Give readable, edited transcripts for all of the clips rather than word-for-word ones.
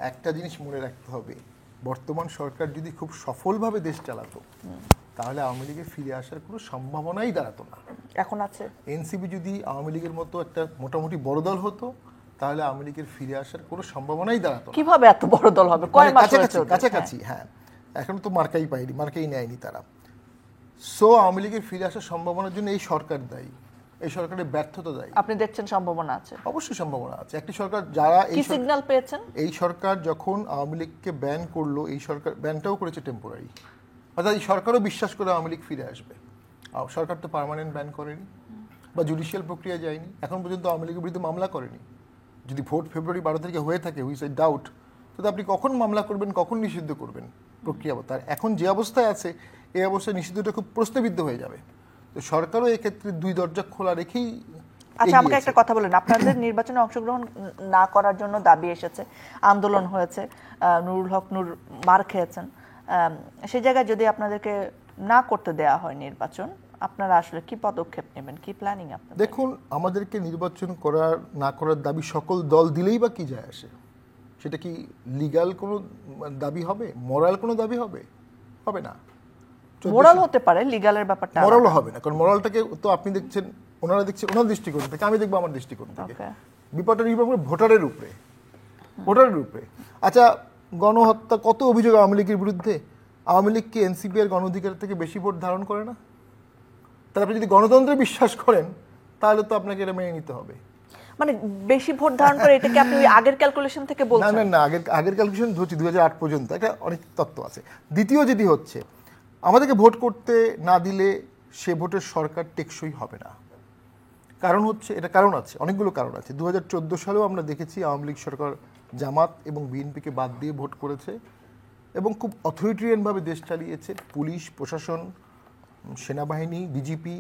একটা জিনিস মনে রাখতে হবে, বর্তমান সরকার যদি খুব সফলভাবে দেশ চালাতো তাহলে আওয়ামী লীগের ফিরে আসার কোনো সম্ভাবনাই দাঁড়াতো না। এখন আছে। এনসিপি যদি আওয়ামী লীগের মতো একটা মোটামুটি বড় দল হতো তাহলে আওয়ামী লীগের ফিরে আসার কোনো সম্ভাবনাই দাঁড়াতো না। কিভাবে এত বড় দল হবে? কয় মাস হয়েছে? কাছাকাছি, হ্যাঁ, এখন তো মার্কাই পায়নি, মার্কাই নেয়নি তারা। সো আওয়ামী লীগের ফিরে আসার সম্ভাবনার জন্য এই সরকার দায়ী, এই সরকারের ব্যর্থতা দায়ী। আপনি দেখছেন সম্ভাবনা আছে? অবশ্যই সম্ভাবনা আছে। একটি সরকার যারা কি সিগন্যাল পেয়েছেন? এই সরকার যখন আওয়ামী লীগকে ব্যান করলো, এই সরকার ব্যানটাও করেছে টেম্পোরারি, অর্থাৎ এই সরকারও বিশ্বাস করে আওয়ামী লীগ ফিরে আসবে। সরকার তো পার্মানেন্ট ব্যান করেনি বা জুডিশিয়াল প্রক্রিয়া যায়নি, এখন পর্যন্ত আওয়ামী লীগের বিরুদ্ধে মামলা করেনি। যদি ভোট ফেব্রুয়ারি 12 তারিখে হয়ে থাকে, হুইচ আই ডাউট, তো আপনি কখন মামলা করবেন, কখন নিষিদ্ধ করবেন প্রক্রিয়া? তার এখন যে অবস্থায় আছে এই অবস্থায় নিষিদ্ধটা খুব প্রশ্নবিদ্ধ হয়ে যাবে। তো সরকারও এক্ষেত্রে দুই দরজা খোলা রেখেই। আচ্ছা, আমাকে একটা কথা বলেন, আপনাদের নির্বাচনে অংশগ্রহণ না করার জন্য দাবি এসেছে, আন্দোলন হয়েছে, নুরুল হক নূর মার খেয়েছেন, সেই জায়গায় যদি আপনাদেরকে না করতে দেয়া হয় নির্বাচন, আপনারা আসলে কি পদক্ষেপ নেবেন, কি প্ল্যানিং আপনাদের? দেখুন, আমাদেরকে নির্বাচন করার না করার দাবি সকল দল দিলেই বা কি যায় আসে? সেটা কি লিগ্যাল কোনো দাবি হবে, মোরাল কোনো দাবি হবে? হবে না। মোরাল হতে পারে, লিগ্যালের ব্যাপারটা মোরালও হবে না, কারণ মোরালটাকে তো আপনি দেখছেন, ওনারা দেখছেন ওনার দৃষ্টিকোণ থেকে, আমি দেখবো আমার দৃষ্টিকোণ থেকে। বিপদটা নির্ভর করে ভোটারের উপরে, ভোটারের উপরে। আচ্ছা, গণহত্যা কত অভিযোগ আওয়ামী লীগের বিরুদ্ধে, আওয়ামী লীগ কি এনসিপি এর গণঅধিকার থেকে বেশি ভোট ধারণ করে না? তাহলে আপনি যদি গণতন্ত্রে বিশ্বাস করেন তাহলে তো আপনাকে এটা মেনে নিতে হবে। মানে বেশি ভোট ধারণ করে, এটাকে আপনি আগের ক্যালকুলেশন থেকে বলছেন? না, আগের ক্যালকুলেশন ধরছি 2008 পর্যন্ত, একটা অনেক তত্ত্ব আছে। দ্বিতীয় যেটি হচ্ছে, আমাদেরকে ভোট করতে না দিলে সে ভোটের সরকার টেকসই হবে না। কারণ হচ্ছে, এটা কারণ আছে, অনেকগুলো কারণ আছে। 2014 সালেও আমরা দেখেছি আওয়ামী লীগ সরকার জামাত এবং বিএনপিকে বাদ দিয়ে ভোট করেছে এবং খুব অথরিটেরিয়ানভাবে দেশ চালিয়েছে। পুলিশ, প্রশাসন, সেনাবাহিনী, বিজেপি,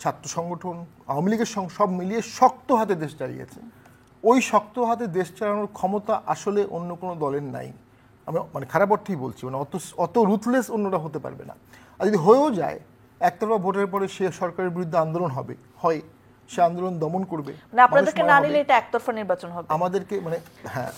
ছাত্র সংগঠন, আওয়ামী লীগের সব মিলিয়ে শক্ত হাতে দেশ চালিয়েছে। ওই শক্ত হাতে দেশ চালানোর ক্ষমতা আসলে অন্য কোনো দলের নাই। আমি মানে খারাপ অর্থেই বলছি, মানে অত রুথলেস অন্যরা হতে পারবে না। আর যদি হয়েও যায়, একতরফা ভোটের পরে সে সরকারের বিরুদ্ধে আন্দোলন হবে, হয় সে আন্দোলন দমন করবে। আপনাদেরকে না নিলে এটা একতরফা নির্বাচন হবে। আমাদেরকে মানে হ্যাঁ